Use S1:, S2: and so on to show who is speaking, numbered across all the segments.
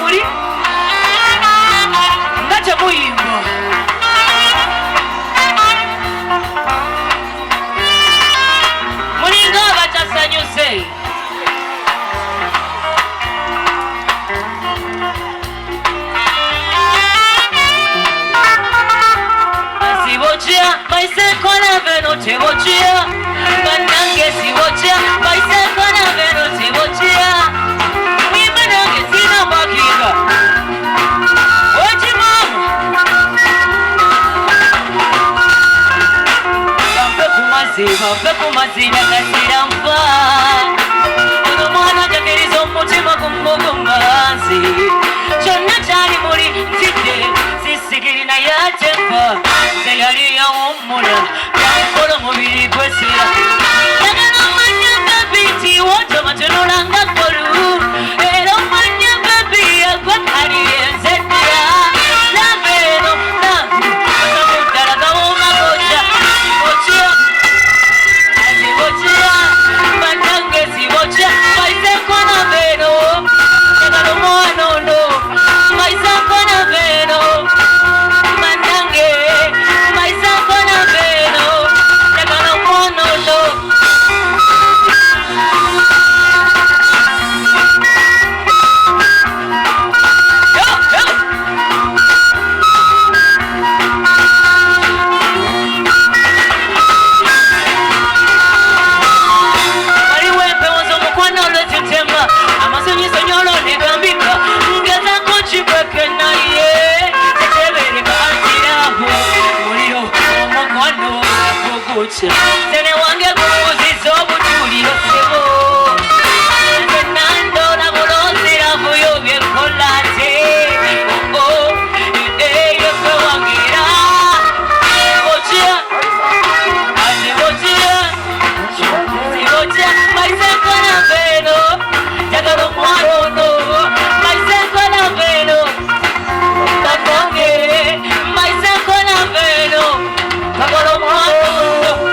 S1: muri ndaje muyimbo muri ngo batasanyuse Sivocia, vai se con aveno te vocia, manange sivocia, vai se con aveno te vocia, mi manange sino bakiga. Oji mama, vape kumasi na kasirampa, uno mwana jakerizo mutima kumbukumasi, chonna chani muri tite, sisigiri na yatempa. Yari ya umura yakora mubiri kwesera yagana manya babiti woto matunuranga koru era manya babi yakari enzera lavero nabu asamutara gauma gocha sivocha bandange sivocha maise kona vero yagana mwana no maise kona vero bandange Tene wange kuzizo butuliro sebo Nando na bolozira vuyo byekolate Oh yekwe wangira Sivocia Sivocia maise kona veno Jagaro mwano no maise kona veno Bakonge maise kona veno Jagaro mwano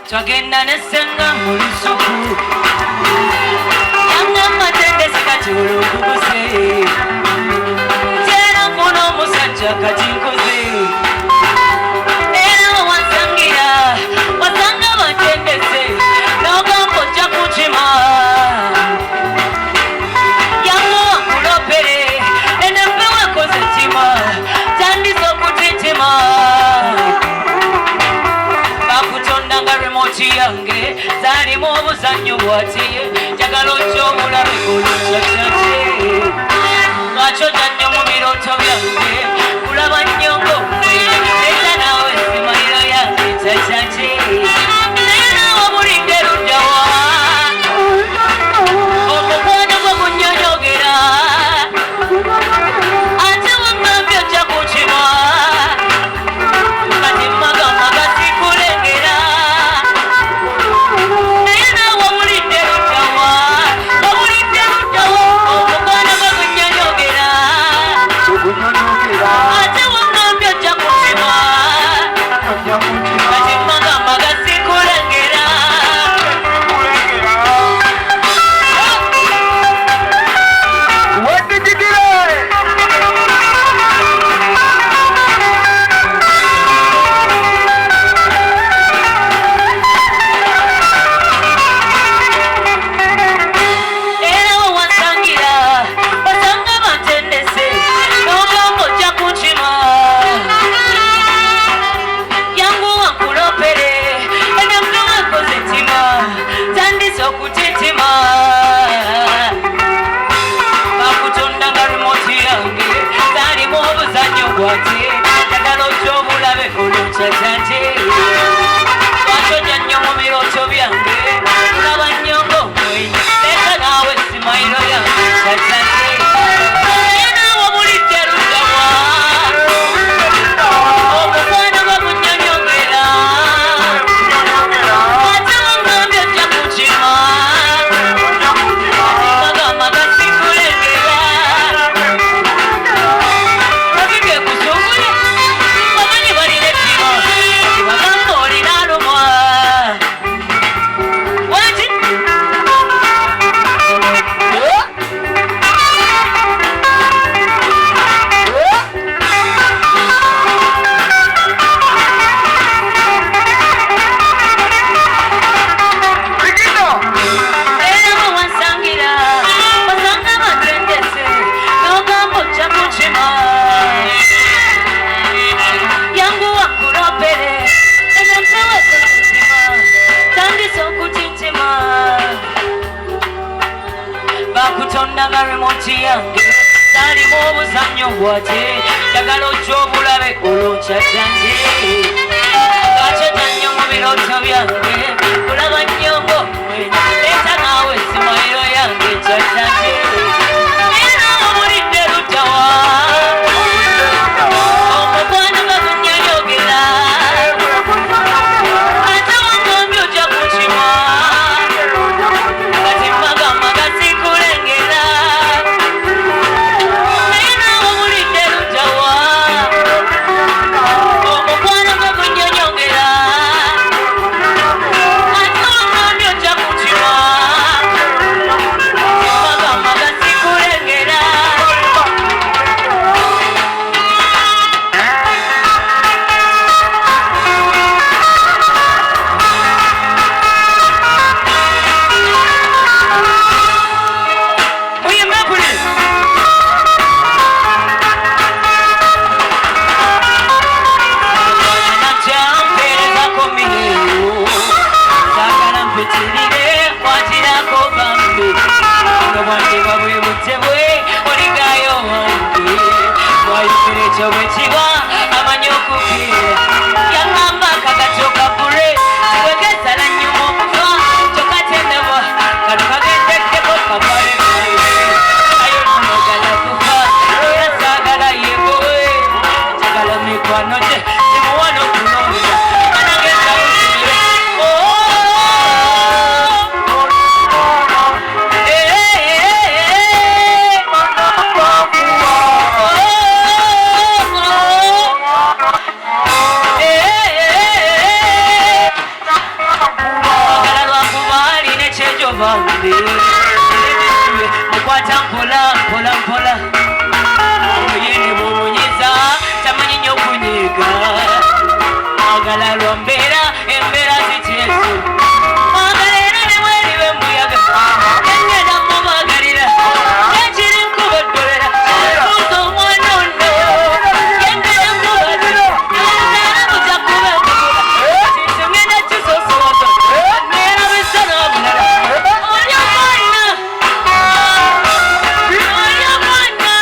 S1: Twagenda nesenga mulisuku Yanga matende sikachulu kubuse Tera mfuno musanja kachikoze Era wansangira Wasanga matendese Noga mpocha kuchima Yango wakulopere Enempewe kozetima Tandiso kutitima Yange zari mu buzanyo bwati jagalo cyo mulabe kulucha chache Gacho janyo mu biroto byange kulaba nyongo eta nawe simairo yange chache Nena wabulinde rujawa Okukwana kwa kunyonyogera Ate wangambyo chakuchima Kati magama gati kulengera Nena wabulinde rujawa nkwate njagala ojja obulabe oluncacanti twaconya nnyo mu birooto byange kulaba nnyo ng'omwenya leeta naawe simayiro yange cacanti naye naawe obulidde luddawa omukwano bagunnyonyogera ate wangambye ojja kukima magamba gasikulengera babibye kusungule bamanyi balina ettima bagamba olina alumwa wati era wansangira basanga batendese n'ogamba ojja kukima yangu wakulopere enenteweza okutima tandisa okutintima bakutondanga remoti yange talimu obuzannyo bwate njagala ojja obulabe oluncacanti gacota nnyo mu birooto byange kulaba nnyo ng'omwenya leeta naawe simayiro yange cacanti naye naawe obulidde luddawa omukwano bagunnyonyogera ate wangambye ojja kukima kati magamba gasikulengera naye naawe obulidde luddawa omukwano bagunnyonyogera ate wangambye ojja kukima magamba gasikulengera muyimbe please nakyampeerezako mineeyo saagala mpitirire kwatirako bambi ono bwange bwabwe butebwe oligayo wange wayogera ekyo bwe kiba amanyi okukeera yaŋŋamba akagato kabule kiwekesala nnyuma okufa kyokatendebwa kano kagendeddeko kabale ayo nogala kufa era saagala yegowe njagala mikwano gye simuwana okulonda anagenda busire agala lwakuba alina ekyejoba mukwata mpola mpola mpola omuyini bumunyiza tamanyi nnyo okunyiga agala lwambeera embeera zityeso agala era ne bweribe muyaga engenda mubagalira ekiri nkubaddolera tuuza omwana ono yengenda nkubadira era buja kuba engugula kintu ngenda kisosowaza neera bisana bulala oli omwana oli omwana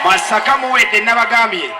S2: Masaka muwedde nabagambye